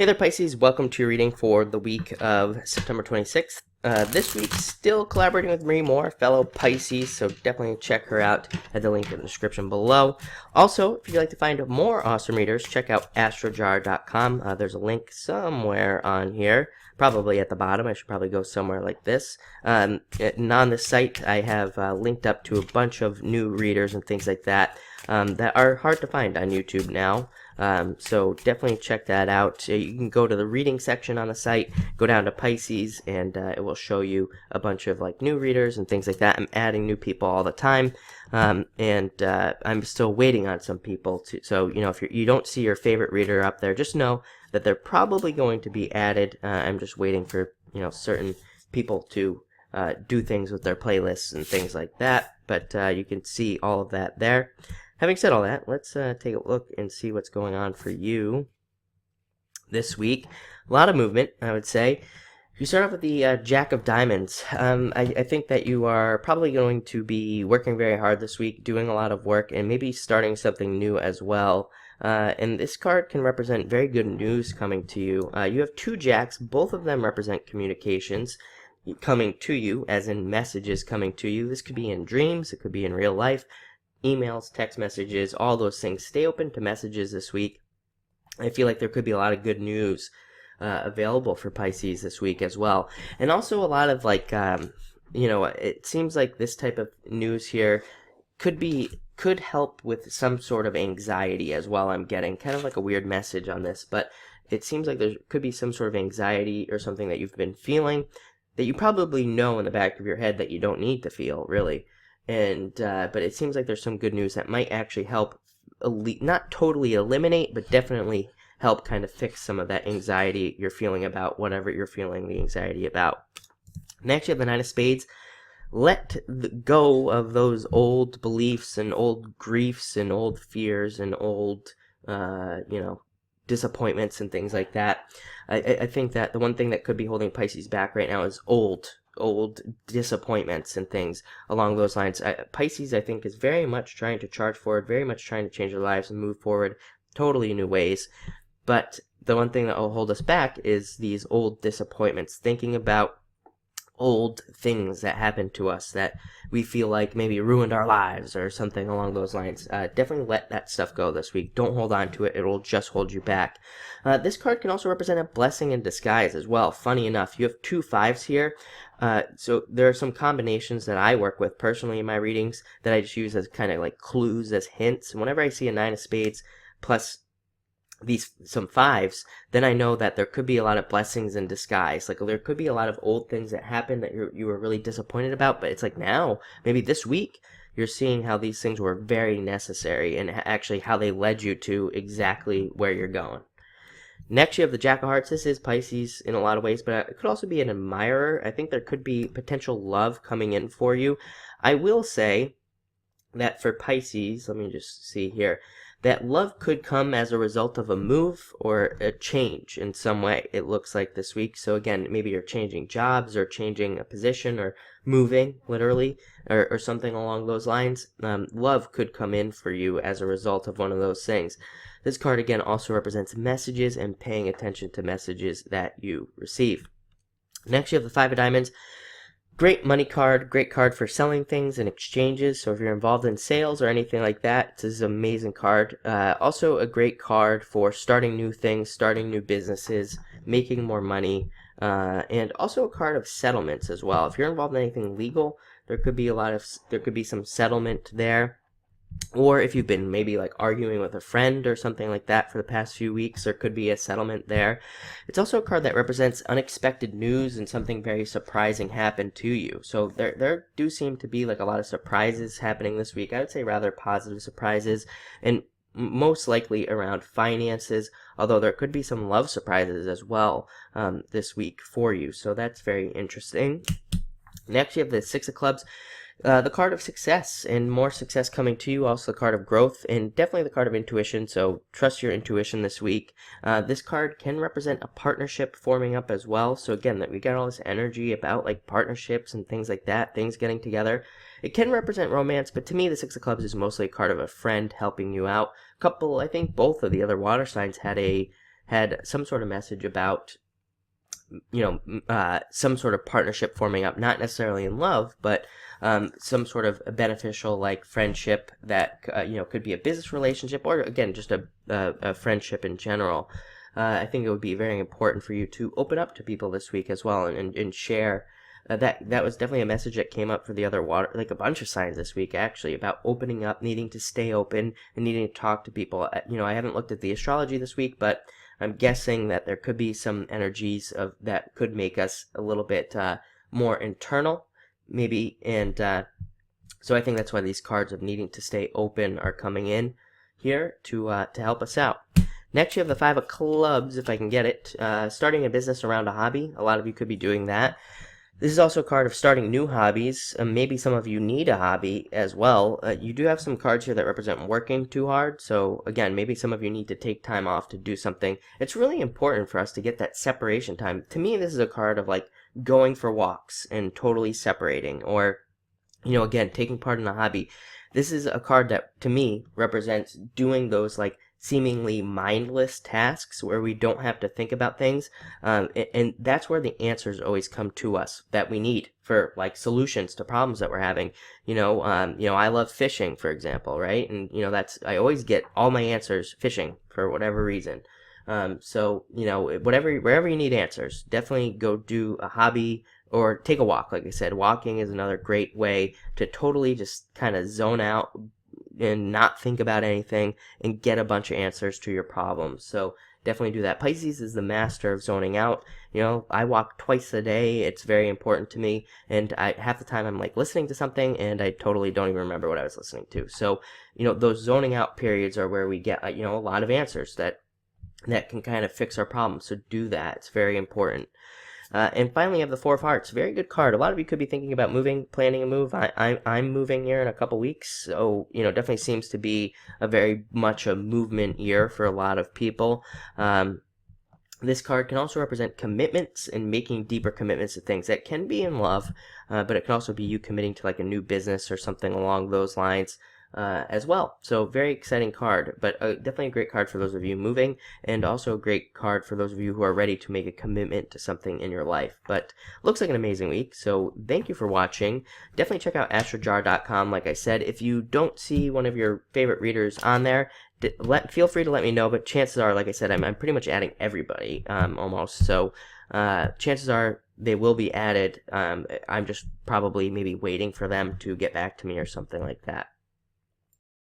Hey there, Pisces. Welcome to your reading for the week of September 26th. This week, still collaborating with Marie Moore, fellow Pisces, so definitely check her out at the link in the description below. Also, if you'd like to find more awesome readers, check out astrojar.com. There's a link somewhere on here, probably at the bottom. I should probably go somewhere like this. And on the site, I have linked up to a bunch of new readers and things like that that are hard to find on YouTube now. So definitely check that out. You can go to the reading section on the site, go down to Pisces, and it will show you a bunch of like new readers and things like that. I'm adding new people all the time, and I'm still waiting on some people to. So if you don't see your favorite reader up there, just know that they're probably going to be added. I'm just waiting for certain people to do things with their playlists and things like that. But you can see all of that there. Having said all that, let's take a look and see what's going on for you this week. A lot of movement, I would say. If you start off with the Jack of Diamonds, I think that you are probably going to be working very hard this week, doing a lot of work, and maybe starting something new as well. And this card can represent very good news coming to you. You have two Jacks. Both of them represent communications coming to you, as in messages coming to you. This could be in dreams. It could be in real life. Emails, text messages, all those things. Stay open to messages this week. I feel like there could be a lot of good news available for Pisces this week as well. And also a lot of it seems like this type of news here could help with some sort of anxiety as well. I'm getting kind of like a weird message on this, but it seems like there could be some sort of anxiety or something that you've been feeling that you probably know in the back of your head that you don't need to feel, really. And but it seems like there's some good news that might actually help, not totally eliminate, but definitely help kind of fix some of that anxiety you're feeling about whatever you're feeling the anxiety about. Next, you have the Nine of Spades. Let go of those old beliefs and old griefs and old fears and old, disappointments and things like that. I think that the one thing that could be holding Pisces back right now is old disappointments and things along those lines. Pisces, I think, is very much trying to charge forward, very much trying to change their lives and move forward totally new ways. But the one thing that will hold us back is these old disappointments, thinking about old things that happened to us that we feel like maybe ruined our lives or something along those lines. Definitely let that stuff go this week. Don't hold on to it. It will just hold you back. This card can also represent a blessing in disguise as well. Funny enough, you have two fives here. So there are some combinations that I work with personally in my readings that I just use as kind of like clues, as hints. Whenever I see a Nine of Spades plus some fives, then I know that there could be a lot of blessings in disguise. Like there could be a lot of old things that happened that you were really disappointed about, but it's like now, maybe this week, you're seeing how these things were very necessary and actually how they led you to exactly where you're going. Next, you have the Jack of Hearts. This is Pisces in a lot of ways, but it could also be an admirer. I think there could be potential love coming in for you. I will say that for Pisces, let me just see here, that love could come as a result of a move or a change in some way, it looks like this week. So again, maybe you're changing jobs or changing a position or moving, literally, or something along those lines. Love could come in for you as a result of one of those things. This card, again, also represents messages and paying attention to messages that you receive. Next, you have the Five of Diamonds. Great money card, great card for selling things and exchanges. So if you're involved in sales or anything like that, this is an amazing card. Also a great card for starting new things, starting new businesses, making more money, and also a card of settlements as well. If you're involved in anything legal, there could be some settlement there. Or if you've been maybe like arguing with a friend or something like that for the past few weeks, there could be a settlement there. It's also a card that represents unexpected news and something very surprising happened to you. So there do seem to be like a lot of surprises happening this week. I would say rather positive surprises, and most likely around finances, although there could be some love surprises as well this week for you. So that's very interesting. Next, you have the Six of Clubs. The card of success and more success coming to you, also the card of growth, and definitely the card of intuition, so trust your intuition this week. This card can represent a partnership forming up as well, so again, that we got all this energy about like partnerships and things like that, things getting together. It can represent romance, but to me the Six of Clubs is mostly a card of a friend helping you out. I think both of the other water signs had had some sort of message about, some sort of partnership forming up, not necessarily in love, but some sort of beneficial, like, friendship that, could be a business relationship, or again, just a friendship in general. I think it would be very important for you to open up to people this week as well, and share. That was definitely a message that came up for the other water, like a bunch of signs this week, actually, about opening up, needing to stay open, and needing to talk to people. I haven't looked at the astrology this week, but I'm guessing that there could be some energies of that could make us a little bit more internal, maybe, and so I think that's why these cards of needing to stay open are coming in here to help us out. Next, you have the Five of Clubs, if I can get it. Starting a business around a hobby. A lot of you could be doing that. This is also a card of starting new hobbies. Maybe some of you need a hobby as well. You do have some cards here that represent working too hard. So again, maybe some of you need to take time off to do something. It's really important for us to get that separation time. To me, this is a card of like going for walks and totally separating, or, again, taking part in a hobby. This is a card that, to me, represents doing those like seemingly mindless tasks where we don't have to think about things, and that's where the answers always come to us that we need for like solutions to problems that we're having. I love fishing, for example, right? And I always get all my answers fishing for whatever reason. Wherever you need answers, definitely go do a hobby or take a walk. Like I said, walking is another great way to totally just kind of zone out and not think about anything and get a bunch of answers to your problems. So definitely do that. Pisces is the master of zoning out. I walk twice a day. It's very important to me. And half the time I'm like listening to something and I totally don't even remember what I was listening to. So, those zoning out periods are where we get, a lot of answers that can kind of fix our problems. So do that. It's very important. And finally, you have the Four of Hearts. Very good card. A lot of you could be thinking about moving, planning a move. I'm moving here in a couple weeks, so definitely seems to be a very much a movement year for a lot of people. This card can also represent commitments and making deeper commitments to things that can be in love, but it can also be you committing to like a new business or something along those lines. As well. So very exciting card, but definitely a great card for those of you moving, and also a great card for those of you who are ready to make a commitment to something in your life. But looks like an amazing week, so thank you for watching. Definitely check out astrojar.com. Like I said, if you don't see one of your favorite readers on there, feel free to let me know, but chances are, like I said, I'm pretty much adding everybody, almost, so chances are they will be added. I'm just probably maybe waiting for them to get back to me or something like that.